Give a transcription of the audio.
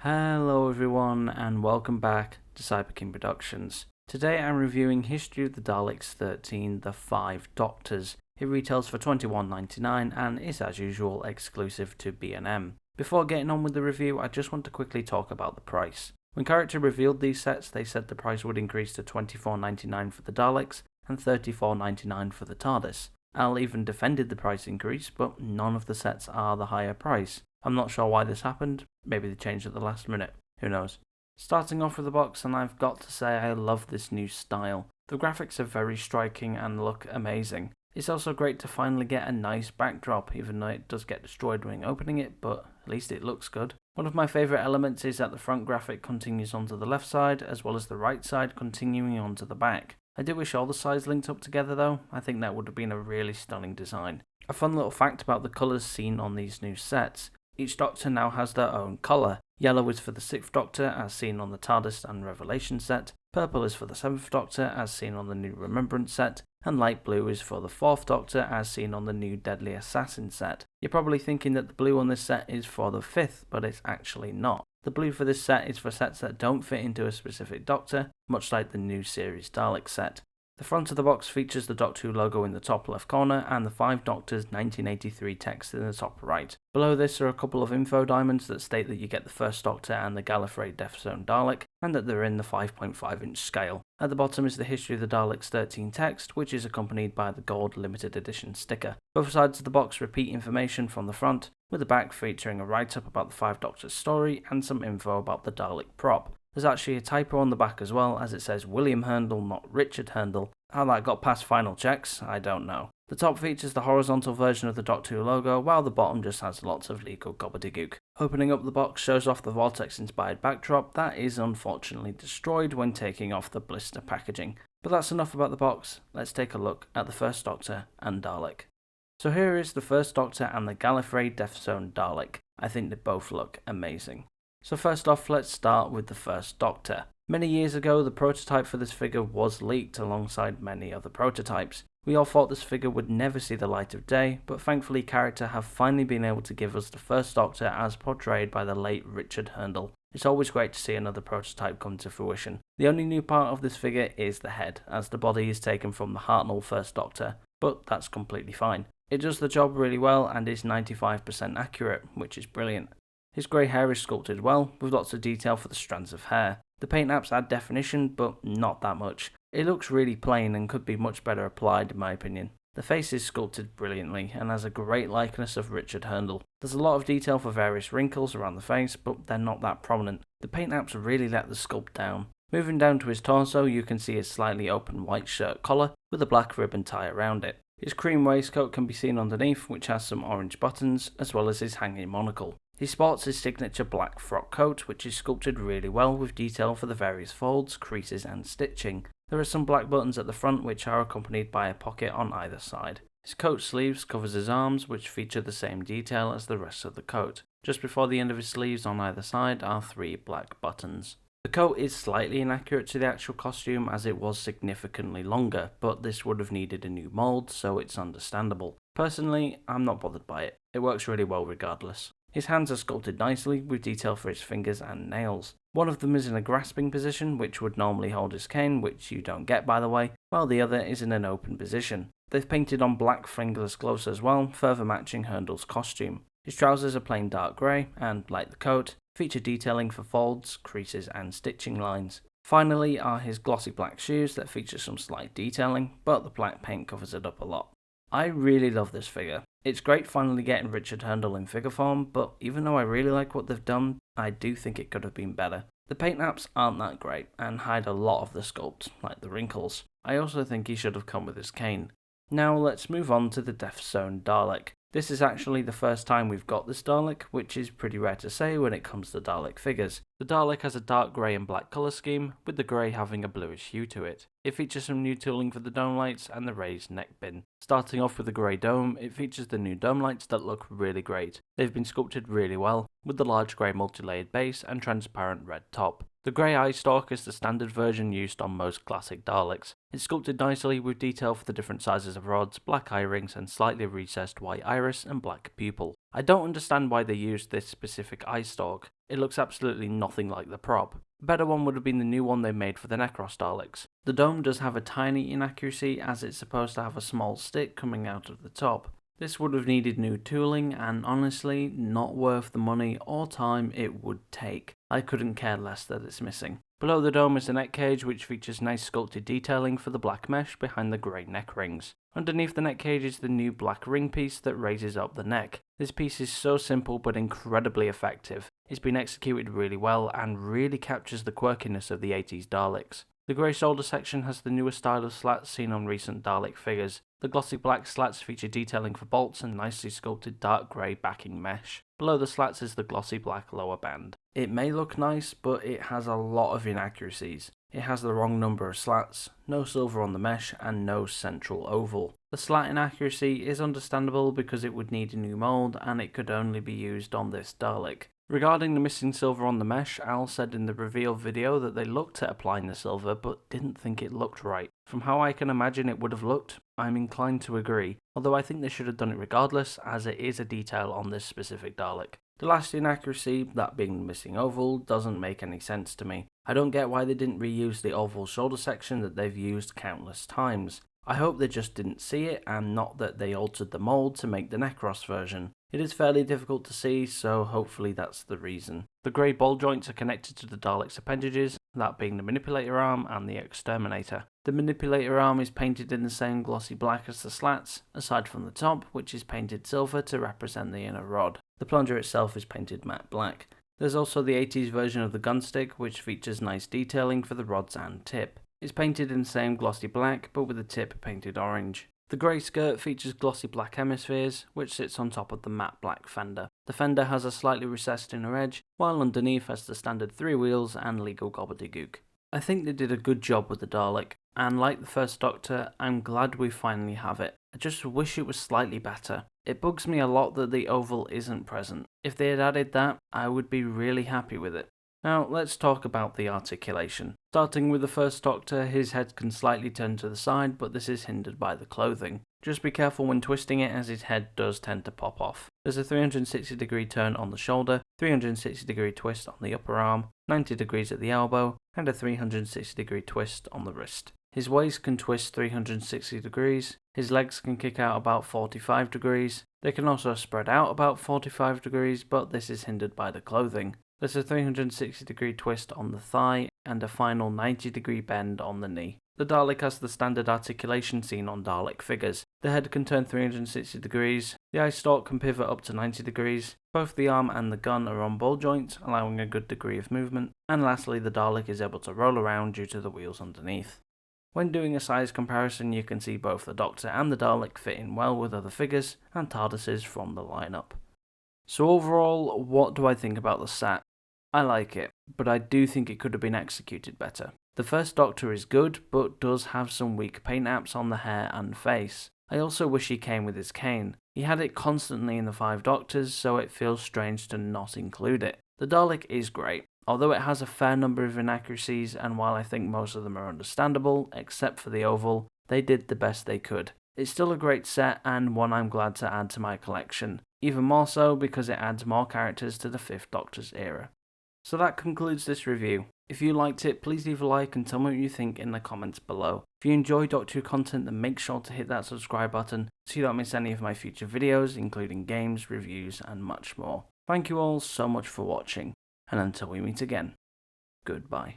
Hello everyone and welcome back to CyberKing Productions. Today I'm reviewing History of the Daleks 13 The Five Doctors. It retails for $21.99 and is as usual exclusive to B&M. Before getting on with the review, I just want to quickly talk about the price. When Character revealed these sets, they said the price would increase to $24.99 for the Daleks and $34.99 for the TARDIS. Al even defended the price increase, but none of the sets are the higher price. I'm not sure why this happened, maybe they changed at the last minute, who knows. Starting off with the box, and I've got to say I love this new style. The graphics are very striking and look amazing. It's also great to finally get a nice backdrop, even though it does get destroyed when opening it, but at least it looks good. One of my favourite elements is that the front graphic continues onto the left side, as well as the right side continuing onto the back. I do wish all the sides linked up together though. I think that would have been a really stunning design. A fun little fact about the colours seen on these new sets. Each Doctor now has their own colour. Yellow is for the 6th Doctor, as seen on the TARDIS and Revelation set. Purple is for the 7th Doctor, as seen on the new Remembrance set. And light blue is for the 4th Doctor, as seen on the new Deadly Assassin set. You're probably thinking that the blue on this set is for the 5th, but it's actually not. The blue for this set is for sets that don't fit into a specific Doctor, much like the new series Dalek set. The front of the box features the Doctor Who logo in the top left corner and the Five Doctors 1983 text in the top right. Below this are a couple of info diamonds that state that you get the First Doctor and the Gallifrey Death Zone Dalek, and that they're in the 5.5 inch scale. At the bottom is the History of the Daleks 13 text, which is accompanied by the gold limited edition sticker. Both sides of the box repeat information from the front, with the back featuring a write-up about the Five Doctors story and some info about the Dalek prop. There's actually a typo on the back as well, as it says William Herndl, not Richard Herndl. How that got past final checks, I don't know. The top features the horizontal version of the Doctor Who logo, while the bottom just has lots of legal gobbledygook. Opening up the box shows off the Vortex-inspired backdrop that is unfortunately destroyed when taking off the blister packaging. But that's enough about the box. Let's take a look at the First Doctor and Dalek. So here is the First Doctor and the Gallifrey Death Zone Dalek. I think they both look amazing. So first off, let's start with the First Doctor. Many years ago, the prototype for this figure was leaked alongside many other prototypes. We all thought this figure would never see the light of day, but thankfully Character have finally been able to give us the First Doctor as portrayed by the late Richard Herndl. It's always great to see another prototype come to fruition. The only new part of this figure is the head, as the body is taken from the Hartnell First Doctor, but that's completely fine. It does the job really well and is 95% accurate, which is brilliant. His grey hair is sculpted well, with lots of detail for the strands of hair. The paint apps add definition, but not that much. It looks really plain and could be much better applied in my opinion. The face is sculpted brilliantly and has a great likeness of Richard Herndl. There's a lot of detail for various wrinkles around the face, but they're not that prominent. The paint apps really let the sculpt down. Moving down to his torso, you can see his slightly open white shirt collar with a black ribbon tie around it. His cream waistcoat can be seen underneath, which has some orange buttons, as well as his hanging monocle. He sports his signature black frock coat, which is sculpted really well with detail for the various folds, creases and stitching. There are some black buttons at the front which are accompanied by a pocket on either side. His coat sleeves covers his arms, which feature the same detail as the rest of the coat. Just before the end of his sleeves on either side are 3 black buttons. The coat is slightly inaccurate to the actual costume as it was significantly longer, but this would have needed a new mould, so it's understandable. Personally, I'm not bothered by it. It works really well regardless. His hands are sculpted nicely, with detail for his fingers and nails. One of them is in a grasping position, which would normally hold his cane, which you don't get by the way, while the other is in an open position. They've painted on black fingerless gloves as well, further matching Herndl's costume. His trousers are plain dark grey, and, like the coat, feature detailing for folds, creases and stitching lines. Finally are his glossy black shoes that feature some slight detailing, but the black paint covers it up a lot. I really love this figure. It's great finally getting Richard Herndl in figure form, but even though I really like what they've done, I do think it could have been better. The paint apps aren't that great, and hide a lot of the sculpt, like the wrinkles. I also think he should have come with his cane. Now let's move on to the Death Zone Dalek. This is actually the first time we've got this Dalek, which is pretty rare to say when it comes to Dalek figures. The Dalek has a dark grey and black colour scheme, with the grey having a bluish hue to it. It features some new tooling for the dome lights and the raised neck bin. Starting off with the grey dome, it features the new dome lights that look really great. They've been sculpted really well, with the large grey multi-layered base and transparent red top. The grey eye stalk is the standard version used on most classic Daleks. It's sculpted nicely with detail for the different sizes of rods, black eye rings and slightly recessed white iris and black pupil. I don't understand why they used this specific eye stalk. It looks absolutely nothing like the prop. A better one would have been the new one they made for the Necros Daleks. The dome does have a tiny inaccuracy as it's supposed to have a small stick coming out of the top. This would have needed new tooling and honestly not worth the money or time it would take. I couldn't care less that it's missing. Below the dome is the neck cage, which features nice sculpted detailing for the black mesh behind the grey neck rings. Underneath the neck cage is the new black ring piece that raises up the neck. This piece is so simple but incredibly effective. It's been executed really well and really captures the quirkiness of the 80s Daleks. The grey shoulder section has the newer style of slats seen on recent Dalek figures. The glossy black slats feature detailing for bolts and nicely sculpted dark grey backing mesh. Below the slats is the glossy black lower band. It may look nice, but it has a lot of inaccuracies. It has the wrong number of slats, no silver on the mesh, and no central oval. The slat inaccuracy is understandable because it would need a new mould and it could only be used on this Dalek. Regarding the missing silver on the mesh, Al said in the reveal video that they looked at applying the silver but didn't think it looked right. From how I can imagine it would have looked, I'm inclined to agree, although I think they should have done it regardless as it is a detail on this specific Dalek. The last inaccuracy, that being the missing oval, doesn't make any sense to me. I don't get why they didn't reuse the oval shoulder section that they've used countless times. I hope they just didn't see it and not that they altered the mould to make the Necros version. It is fairly difficult to see, so hopefully that's the reason. The grey ball joints are connected to the Dalek's appendages, that being the manipulator arm and the exterminator. The manipulator arm is painted in the same glossy black as the slats, aside from the top, which is painted silver to represent the inner rod. The plunger itself is painted matte black. There's also the 80s version of the gunstick, which features nice detailing for the rods and tip. It's painted in the same glossy black, but with the tip painted orange. The grey skirt features glossy black hemispheres, which sits on top of the matte black fender. The fender has a slightly recessed inner edge, while underneath has the standard 3 wheels and legal gobbledygook. I think they did a good job with the Dalek, and like the first Doctor, I'm glad we finally have it. I just wish it was slightly better. It bugs me a lot that the oval isn't present. If they had added that, I would be really happy with it. Now, let's talk about the articulation. Starting with the first Doctor, his head can slightly turn to the side, but this is hindered by the clothing. Just be careful when twisting it as his head does tend to pop off. There's a 360 degree turn on the shoulder, 360 degree twist on the upper arm, 90 degrees at the elbow, and a 360 degree twist on the wrist. His waist can twist 360 degrees, his legs can kick out about 45 degrees, they can also spread out about 45 degrees, but this is hindered by the clothing. There's a 360 degree twist on the thigh and a final 90 degree bend on the knee. The Dalek has the standard articulation seen on Dalek figures. The head can turn 360 degrees, the eye stalk can pivot up to 90 degrees, both the arm and the gun are on ball joints, allowing a good degree of movement, and lastly the Dalek is able to roll around due to the wheels underneath. When doing a size comparison, you can see both the Doctor and the Dalek fit in well with other figures and TARDISes from the lineup. So overall, what do I think about the set? I like it, but I do think it could have been executed better. The first Doctor is good, but does have some weak paint apps on the hair and face. I also wish he came with his cane. He had it constantly in the Five Doctors, so it feels strange to not include it. The Dalek is great, although it has a fair number of inaccuracies, and while I think most of them are understandable, except for the oval, they did the best they could. It's still a great set and one I'm glad to add to my collection, even more so because it adds more characters to the Fifth Doctor's era. So that concludes this review. If you liked it, please leave a like and tell me what you think in the comments below. If you enjoy Doctor Who content, then make sure to hit that subscribe button so you don't miss any of my future videos, including games, reviews, and much more. Thank you all so much for watching, and until we meet again, goodbye.